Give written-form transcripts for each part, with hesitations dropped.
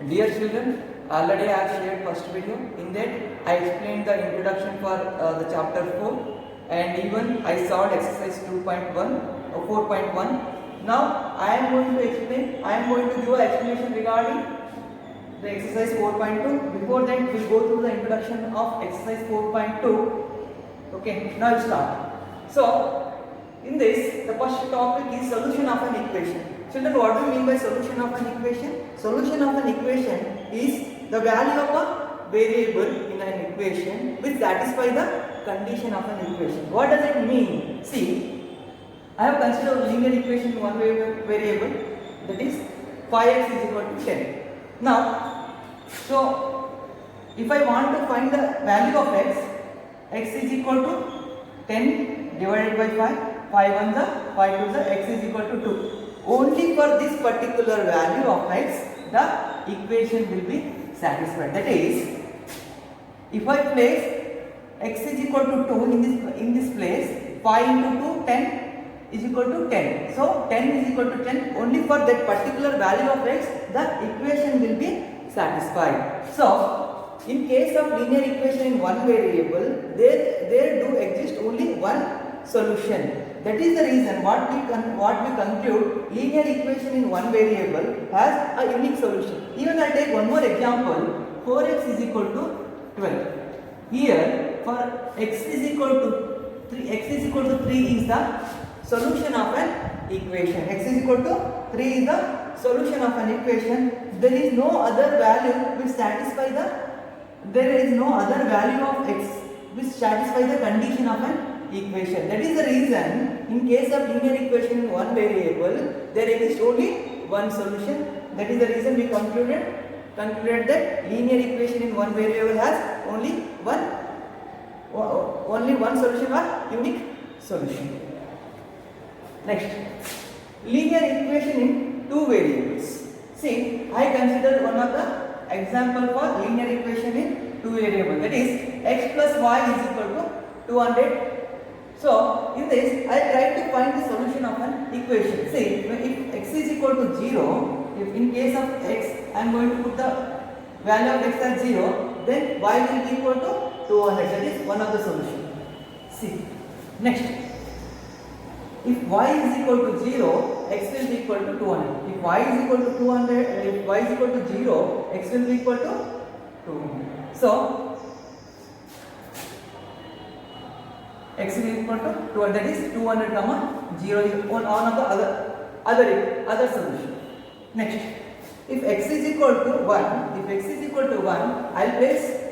Dear children, already I have shared first video. In that I explained the introduction for the chapter 4 and even I solved exercise 2.1 or 4.1. Now I am going to explain, I am going to give an explanation regarding the exercise 4.2. Before that we will go through the introduction of exercise 4.2. Okay, now let's start. So in this, the first topic is solution of an equation. Children, what do you mean by solution of an equation? Solution of an equation is the value of a variable in an equation which satisfies the condition of an equation. What does it mean? See, I have considered linear equation in one variable, that is 5x is equal to 10. Now, so if I want to find the value of x is equal to 10 divided by 5, 5 on the 5 to the x is equal to 2. Only for this particular value of x, the equation will be satisfied. That is, if I place x is equal to 2 in this place, 5 into 2, 10 is equal to 10. So 10 is equal to 10. Only for that particular value of x, the equation will be satisfied. So in case of linear equation in one variable, there do exist only one solution. That is the reason what we conclude linear equation in one variable has a unique solution. Even I take one more example, 4x is equal to 12. Here for x is equal to 3, x is equal to 3 is the solution of an equation. X is equal to 3 is the solution of an equation. There is no other value which satisfy the condition of an equation. That is the reason in case of linear equation in one variable, there exists only one solution. That is the reason we concluded that linear equation in one variable has only one solution or unique solution. Next, linear equation in two variables. See, I consider one of the example for linear equation in two variables. That is x plus y is equal to 200. So in this, I try to find the solution of an equation. See, if x is equal to 0, if in case of x, I am going to put the value of x as 0, then y will be equal to 200. That is one of the solutions. See, next, if y is equal to 0, x will be equal to 200. If y is equal to 200, if y is equal to 0, x will be equal to 200. So x is equal to 200, that is 200 comma 0 is one of the other solution. Next, if x is equal to 1, I will place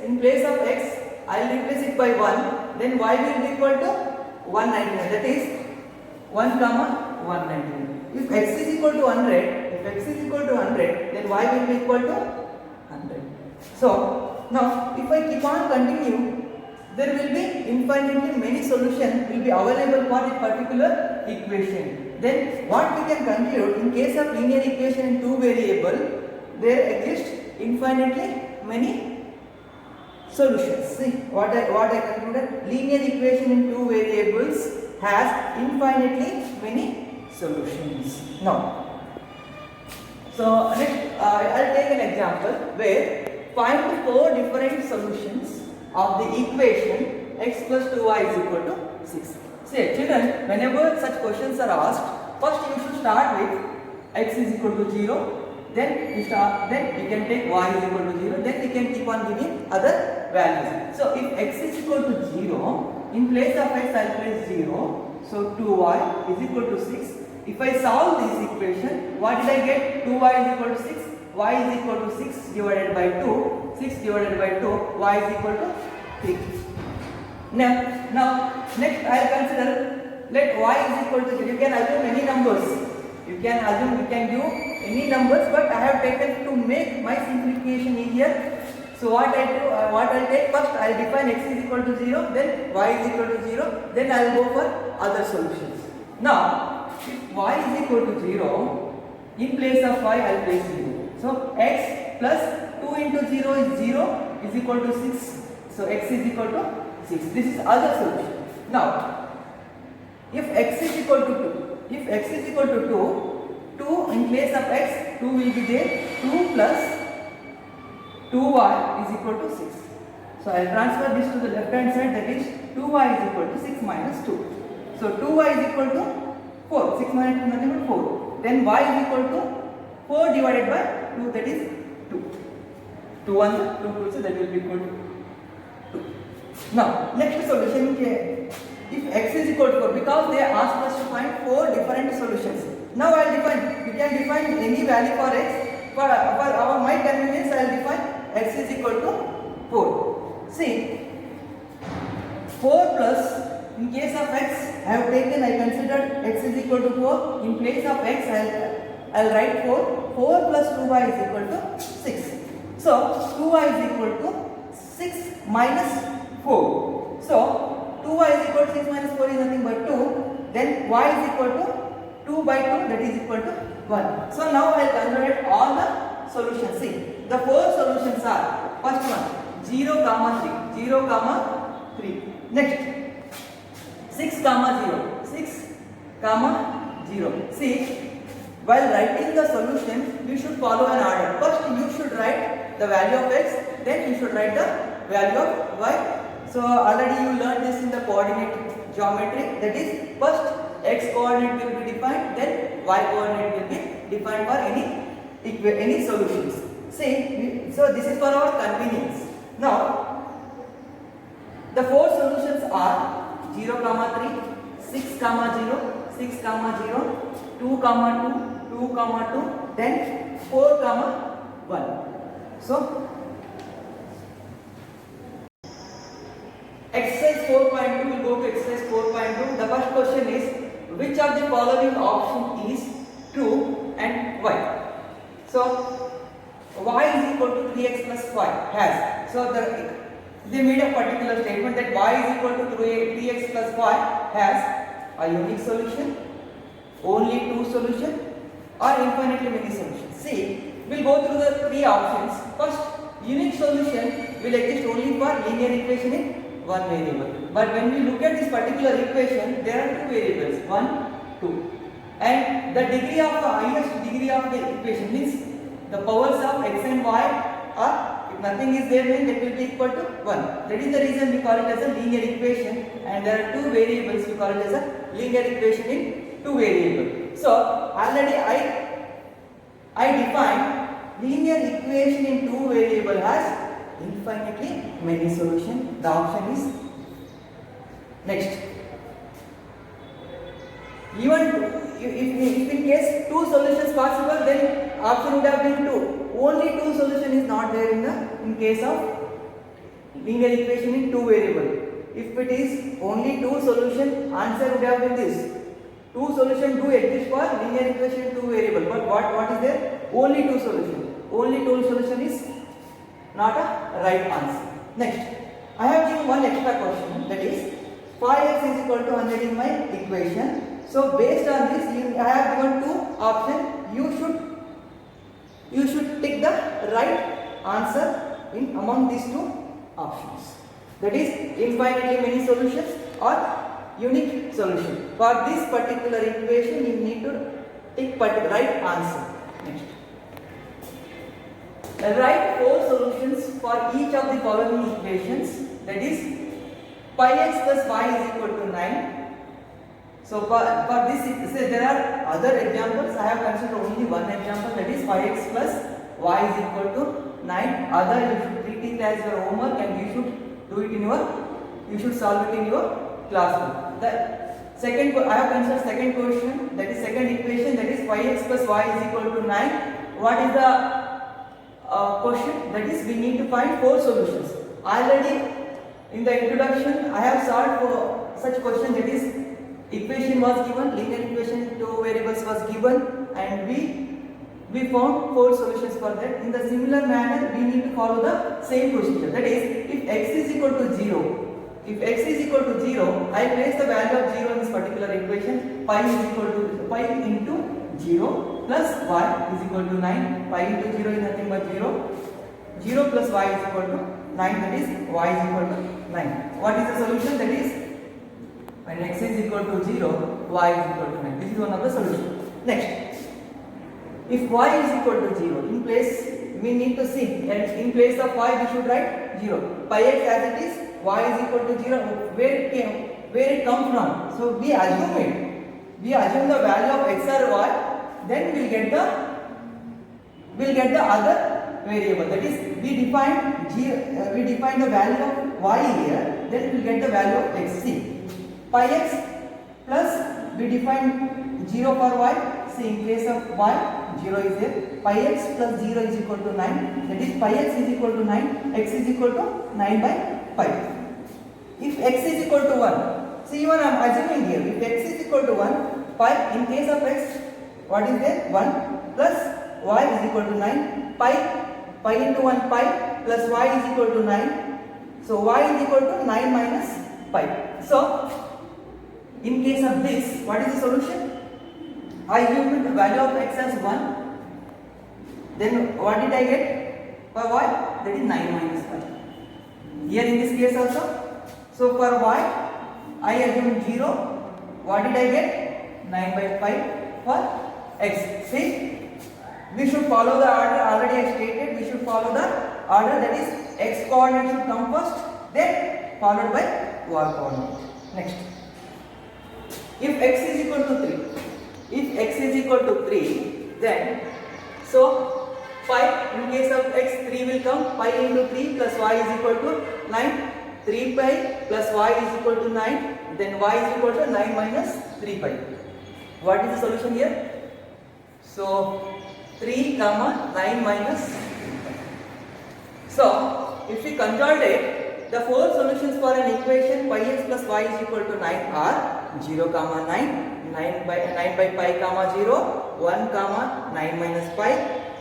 in place of x, I will replace it by 1, then y will be equal to 199, that is 1 comma 199. If x is equal to 100, then y will be equal to 100. So now if I keep on continue, there will be infinitely many solutions will be available for a particular equation. Then what we can conclude, in case of linear equation in two variable, there exist infinitely many solutions. See what I concluded, linear equation in two variables has infinitely many solutions. Now, so next I will take an example where find 4 different solutions of the equation x plus 2y is equal to 6. See children, whenever such questions are asked, first you should start with x is equal to 0, then we can take y is equal to 0, then we can keep on giving other values. So if x is equal to 0, in place of x I will place 0, so 2y is equal to 6. If I solve this equation, what did I get? 2y is equal to 6, y is equal to 6 divided by 2, 6 divided by 2, y is equal to 3. Now next I will consider, let y is equal to 0. You can assume any numbers. You can do any numbers, but I have taken to make my simplification easier. So what I take first, I will define x is equal to 0, then y is equal to 0, then I will go for other solutions. Now if y is equal to 0, in place of y I will place 0. So x plus 2 into 0 is 0 is equal to 6. So x is equal to 6. This is other solution. Now, if x is equal to 2, 2 in place of x, 2 will be there. 2 plus 2y is equal to 6. So I will transfer this to the left hand side, that is 2y is equal to 6 minus 2. So 2y is equal to 4, 6 minus 2 nothing but 4. Then y is equal to 4 divided by 2, that is 2. 2 1, 2 2, so that will be equal to 2. Now next solution, if x is equal to 4, because they asked us to find 4 different solutions. Now I will define, we can define any value for x. For our my convenience, I will define x is equal to 4. See, 4 plus, in case of x, I have taken, I considered x is equal to 4. In place of x, I will write 4. 4 plus 2y is equal to 6. So, 2y is equal to 6 minus 4. So, 2y is equal to 6 minus 4 is nothing but 2. Then y is equal to 2 by 2, that is equal to 1. So, now I will consider all the solutions. See, the 4 solutions are, first one, 0 comma 3, 0 comma 3. Next, 6 comma 0, 6 comma 0. See, while writing the solution, you should follow an order. First, you should write the value of x, then you should write the value of y. So, already you learned this in the coordinate geometry. That is, first x coordinate will be defined, then y coordinate will be defined for any solutions. See, so this is for our convenience. Now, the 4 solutions are 0 comma 3, 6 comma 0, 6 comma 0, 2 comma 2, 2 comma 2, then 4 comma 1. So, exercise 4.2, we will go to exercise 4.2. The first question is, which of the following option is true and why? So, y is equal to 3x plus 5 has. So, they made a particular statement that y is equal to 3x plus 5 has a unique solution, only 2 solutions, or infinitely many solutions. See, we will go through the 3 options. First, unique solution will exist only for linear equation in one variable. But when we look at this particular equation, there are 2 variables, 1, 2. And the degree of the highest degree of the equation means the powers of x and y are, if nothing is there, then that will be equal to 1. That is the reason we call it as a linear equation, and there are 2 variables, we call it as a linear equation in 2 variables. So, already I defined linear equation in 2 variables as infinitely many solutions. The option is next. Even if in case 2 solutions possible, then option would have been 2. Only 2 solution is not there in case of linear equation in 2 variable. If it is only 2 solution, answer would have been this. 2 solution do exist for linear equation in 2 variable, but what is there? Only 2 solution. Only 2 solution is not a right answer. Next, I have given one extra question, that is 5x is equal to 100 in my equation. So based on this, I have given 2 options. You should take the right answer in among these 2 options. That is infinitely many solutions or unique solution. For this particular equation, you need to take right answer. Next. Write 4 solutions for each of the following equations, that is pi x plus y is equal to 9. So for this, say there are other examples. I have considered only one example, that is pi x plus y is equal to 9. Other you should treat it as your homework, and you should solve it in your classroom. The second, I have considered second question, that is second equation, that is pi x plus y is equal to 9. What is the question? That is, we need to find 4 solutions. Already in the introduction, I have solved for such question, that is equation was given, linear equation 2 variables was given, and we found 4 solutions for that. In the similar manner, we need to follow the same procedure. That is, if x is equal to 0, I place the value of 0 in this particular equation. Pi is equal to pi into 0 plus y is equal to 9. Pi into 0 is nothing but 0. 0 plus y is equal to 9, that is y is equal to 9. What is the solution? That is, when x is equal to 0, y is equal to 9. This is one of the solutions. Next, if y is equal to 0, in place we need to see, and in place of y we should write 0. Pi x as it is, y is equal to 0. Where it come from? So we assume it. We assume the value of x or y, then we'll get the other variable. That is, we define the value of y here, then we'll get the value of x. See, pi x plus we define 0 for y. See, in case of y, 0 is there. Pi x plus 0 is equal to 9. That is, pi x is equal to 9. X is equal to 9 by 5. If x is equal to 1, see, even I am assuming here, if x is equal to 1, pi, in case of x, what is there? 1 plus y is equal to 9. Pi into 1 pi plus y is equal to 9. So y is equal to 9 minus pi. So in case of this, what is the solution? I assumed the value of x as 1. Then what did I get? For y, that is 9 minus pi. Here in this case also. So for y, I assumed 0. What did I get? 9 by 5 for x. See, we should follow the order already I stated. We should follow the order, that is, x coordinate should come first, then followed by y coordinate. Next, if x is equal to 3, then so pi, in case of x, 3 will come. Pi into 3 plus y is equal to 9. 3 pi plus y is equal to 9. Then y is equal to 9 minus 3 pi. What is the solution here? So 3 comma 9 minus 3 pi. So if we consolidate, the four solutions for an equation pi x plus y is equal to 9 are 0 comma 9, 9 by pi comma 0, 1 comma 9 minus pi,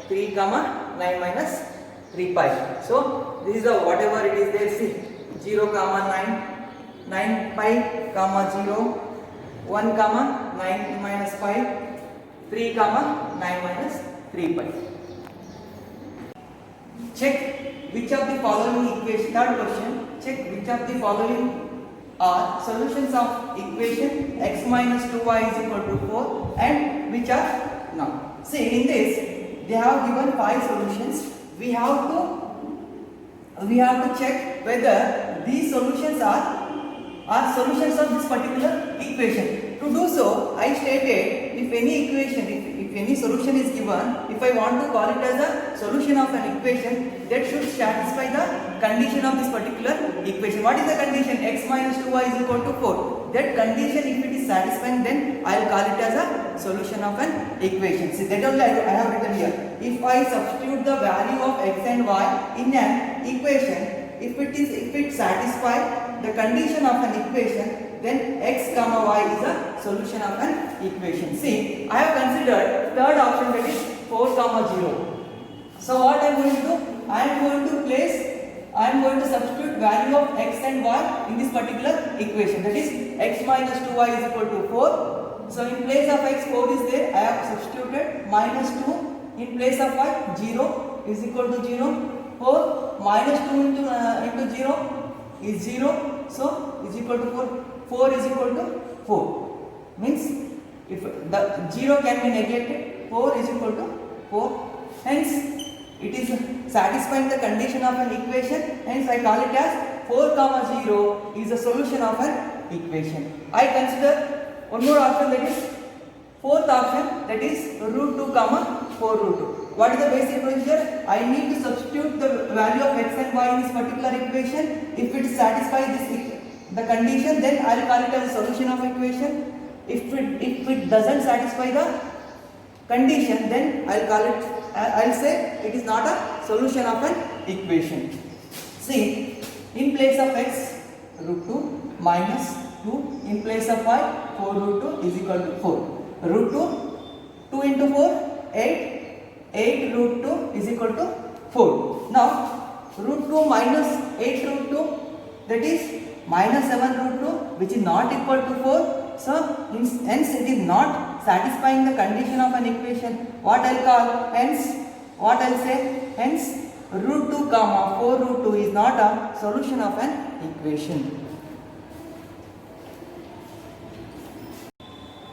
3 comma 9 minus 3 pi. So this is the whatever it is there. See, 0 comma 9, 9 pi comma 0, 1 comma 9 minus pi, 3 comma 9 minus 3 pi. Check which of the following equation. Third question. Check which of the following are solutions of equation x minus 2y is equal to 4 and which are not. See, in this they have given 5 solutions. We have to check whether these solutions are solutions of this particular equation. To do so, I stated, if any equation, if any solution is given, if I want to call it as a solution of an equation, that should satisfy the condition of this particular equation. What is the condition? X minus 2y is equal to 4. That condition, if it is satisfying, then I will call it as a solution of an equation. See, that only I have written here. If I substitute the value of x and y in an equation, if it satisfies the condition of an equation, then x comma y is a solution of an equation. See, I have considered third option, that is 4 comma 0. So what I am going to do? I am going to substitute value of x and y in this particular equation. That is, x minus 2y is equal to 4. So in place of x, 4 is there. I have substituted minus 2. In place of y, 0 is equal to 0. 4 minus 2 into 0 is 0. So is equal to 4. 4 is equal to 4. Means if the 0 can be neglected, 4 is equal to 4. Hence it is satisfying the condition of an equation. Hence I call it as 4 comma 0 is the solution of an equation. I consider one more option, that is fourth option, that is root 2 comma 4 root 2. What is the basic procedure? I need to substitute the value of x and y in this particular equation. If it satisfies the condition, then I will call it as a solution of equation. If it doesn't satisfy the condition, then I will say it is not a solution of an equation. See, in place of x, root 2 minus 2, in place of y, 4 root 2 is equal to 4. Root 2 into 4, 8. 8 root 2 is equal to 4. Now, root 2 minus 8 root 2, that is minus 7 root 2, which is not equal to 4. So, hence it is not satisfying the condition of an equation. What I will call, what I will say, hence root 2 comma 4 root 2 is not a solution of an equation.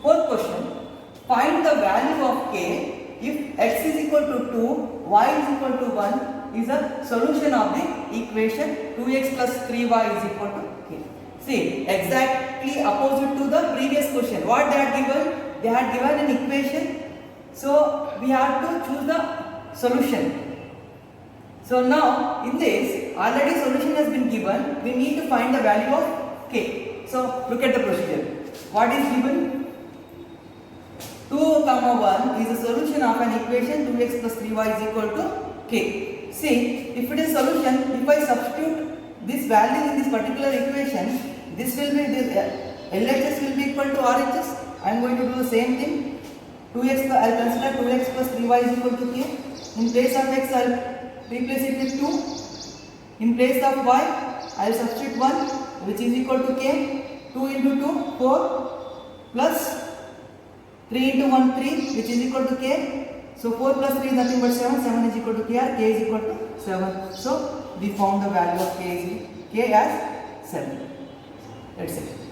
Fourth question, find the value of k if x is equal to 2, y is equal to 1 is a solution of the equation 2x plus 3y is equal to k. See, exactly opposite to the previous question. What they had given? They had given an equation. So we have to choose the solution. So now in this already solution has been given. We need to find the value of k. So look at the procedure. What is given? 2, 1 is a solution of an equation 2x plus 3y is equal to k. See, if it is solution, if I substitute this value in this particular equation, this will be LHS will be equal to RHS. I am going to do the same thing. 2x, I will consider 2x plus 3y is equal to k. In place of x, I will replace it with 2. In place of y, I will substitute 1, which is equal to k. 2 into 2, 4, plus 3 into 1, 3, which is equal to k. So 4 plus 3 is nothing but 7. 7 is equal to k, or k is equal to 7. So we found the value of k as 7. That's it.